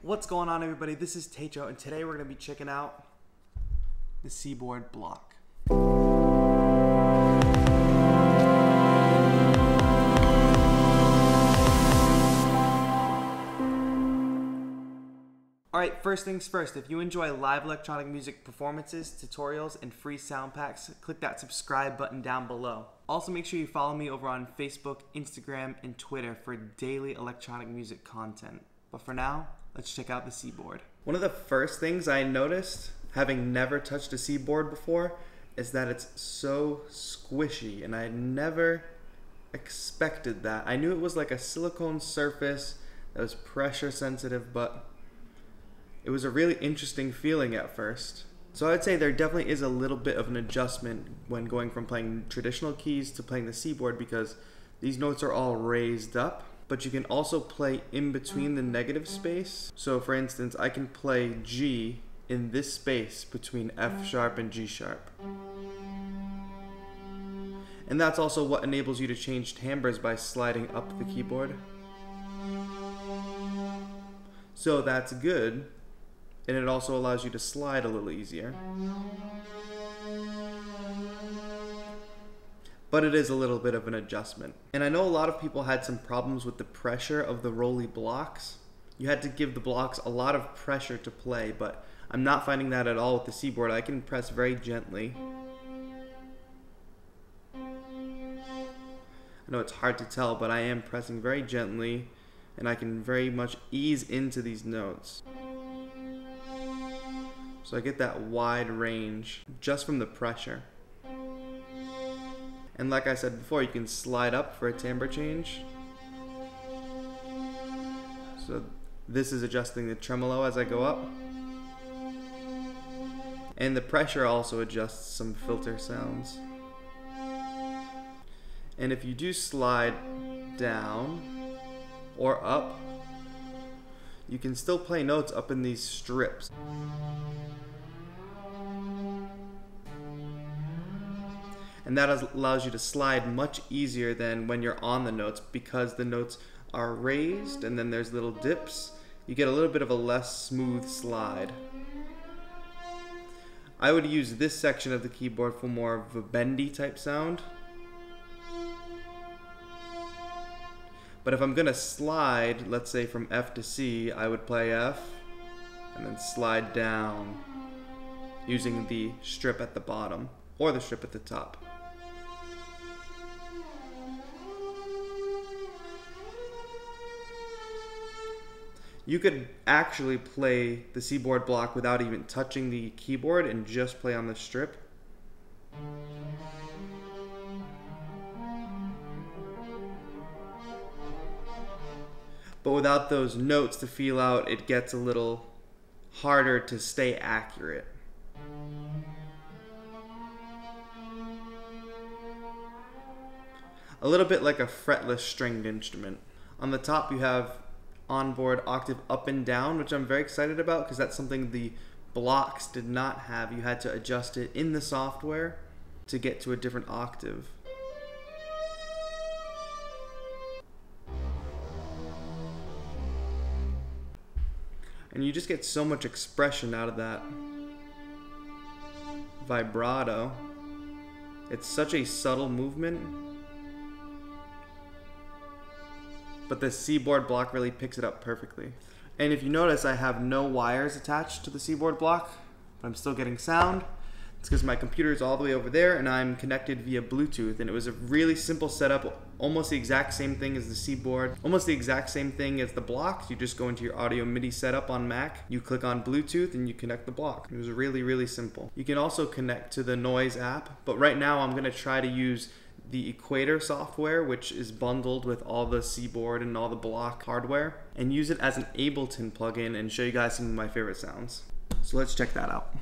What's going on, everybody? This is TAETRO, and today we're going to be checking out the Seaboard Block. Alright, first things first, if you enjoy live electronic music performances, tutorials, and free sound packs, click that subscribe button down below. Also, make sure you follow me over on Facebook, Instagram, and Twitter for daily electronic music content. But for now, let's check out the Seaboard. One of the first things I noticed, having never touched a Seaboard before, is that it's so squishy, and I never expected that. I knew it was like a silicone surface that was pressure sensitive, but it was a really interesting feeling at first. So I'd say there definitely is a little bit of an adjustment when going from playing traditional keys to playing the Seaboard, because these notes are all raised up, but you can also play in between the negative space. So for instance, I can play G in this space between F sharp and G sharp. And that's also what enables you to change timbres by sliding up the keyboard. So that's good. And it also allows you to slide a little easier. But it is a little bit of an adjustment. And I know a lot of people had some problems with the pressure of the ROLI blocks. You had to give the blocks a lot of pressure to play, but I'm not finding that at all with the Seaboard. I can press very gently. I know it's hard to tell, but I am pressing very gently, and I can very much ease into these notes. So I get that wide range just from the pressure. And like I said before, you can slide up for a timbre change. So this is adjusting the tremolo as I go up. And the pressure also adjusts some filter sounds. And if you do slide down or up, you can still play notes up in these strips. And that allows you to slide much easier than when you're on the notes, because the notes are raised and then there's little dips. You get a little bit of a less smooth slide. I would use this section of the keyboard for more of a bendy type sound. But if I'm gonna slide, let's say from F to C, I would play F and then slide down using the strip at the bottom or the strip at the top. You could actually play the Seaboard Block without even touching the keyboard and just play on the strip. But without those notes to feel out, it gets a little harder to stay accurate. A little bit like a fretless stringed instrument. On the top you have onboard octave up and down, which I'm very excited about because that's something the blocks did not have. You had to adjust it in the software to get to a different octave. And you just get so much expression out of that vibrato. It's such a subtle movement, but the Seaboard Block really picks it up perfectly. And if you notice, I have no wires attached to the Seaboard Block, but I'm still getting sound. It's because my computer is all the way over there and I'm connected via Bluetooth, and it was a really simple setup, almost the exact same thing as the Seaboard, almost the exact same thing as the blocks. You just go into your audio MIDI setup on Mac, you click on Bluetooth and you connect the block. It was really, really simple. You can also connect to the Noise app, but right now I'm gonna try to use the Equator software, which is bundled with all the Seaboard and all the block hardware, and use it as an Ableton plugin and show you guys some of my favorite sounds. So let's check that out.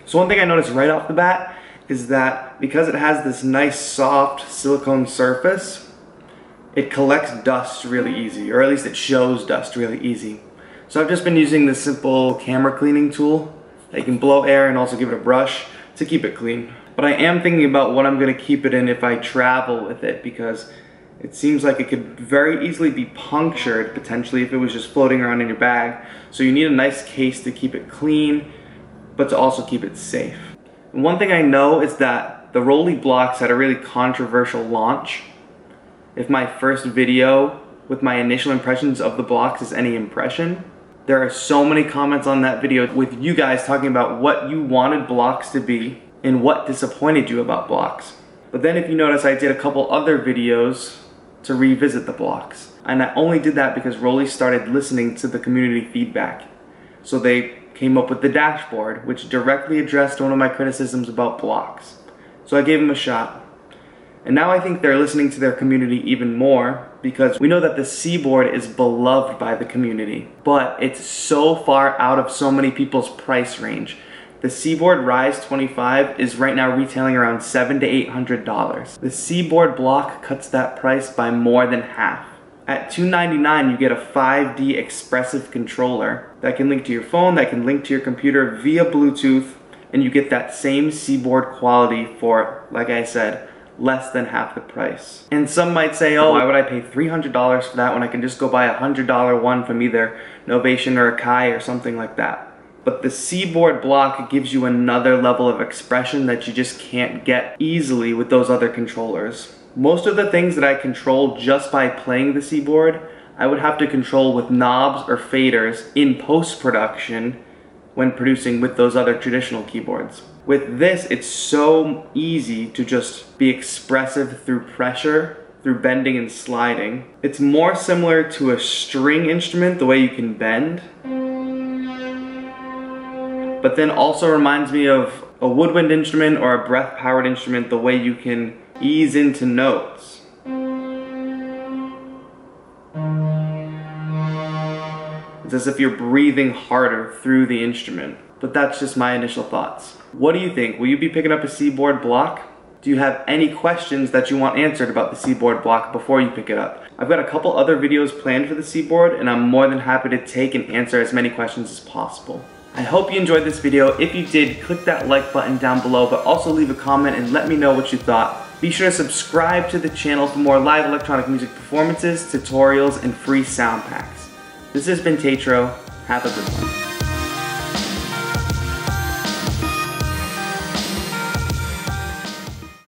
So one thing I noticed right off the bat is that because it has this nice soft silicone surface, it collects dust really easy, or at least it shows dust really easy. So I've just been using this simple camera cleaning tool that you can blow air and also give it a brush to keep it clean. But I am thinking about what I'm going to keep it in if I travel with it, because it seems like it could very easily be punctured potentially if it was just floating around in your bag. So you need a nice case to keep it clean, but to also keep it safe. And one thing I know is that the ROLI blocks had a really controversial launch. If my first video with my initial impressions of the blocks is any impression, there are so many comments on that video with you guys talking about what you wanted blocks to be and what disappointed you about blocks. But then if you notice, I did a couple other videos to revisit the blocks. And I only did that because ROLI started listening to the community feedback. So they came up with the dashboard, which directly addressed one of my criticisms about blocks. So I gave them a shot. And now I think they're listening to their community even more, because we know that the Seaboard is beloved by the community, but it's so far out of so many people's price range. The Seaboard Rise 25 is right now retailing around $700 to $800. The Seaboard Block cuts that price by more than half. At $299, you get a 5D expressive controller that can link to your phone, that can link to your computer via Bluetooth, and you get that same Seaboard quality for, like I said, less than half the price. And some might say, oh, why would I pay $300 for that when I can just go buy a $100 one from either Novation or Akai or something like that. But the Seaboard Block gives you another level of expression that you just can't get easily with those other controllers. Most of the things that I control just by playing the Seaboard, I would have to control with knobs or faders in post-production when producing with those other traditional keyboards. With this, it's so easy to just be expressive through pressure, through bending and sliding. It's more similar to a string instrument, the way you can bend, but then also reminds me of a woodwind instrument or a breath-powered instrument, the way you can ease into notes. It's as if you're breathing harder through the instrument. But that's just my initial thoughts. What do you think? Will you be picking up a Seaboard Block? Do you have any questions that you want answered about the Seaboard Block before you pick it up? I've got a couple other videos planned for the Seaboard, and I'm more than happy to take and answer as many questions as possible. I hope you enjoyed this video. If you did, click that like button down below, but also leave a comment and let me know what you thought. Be sure to subscribe to the channel for more live electronic music performances, tutorials, and free sound packs. This has been TAETRO. Have a good one.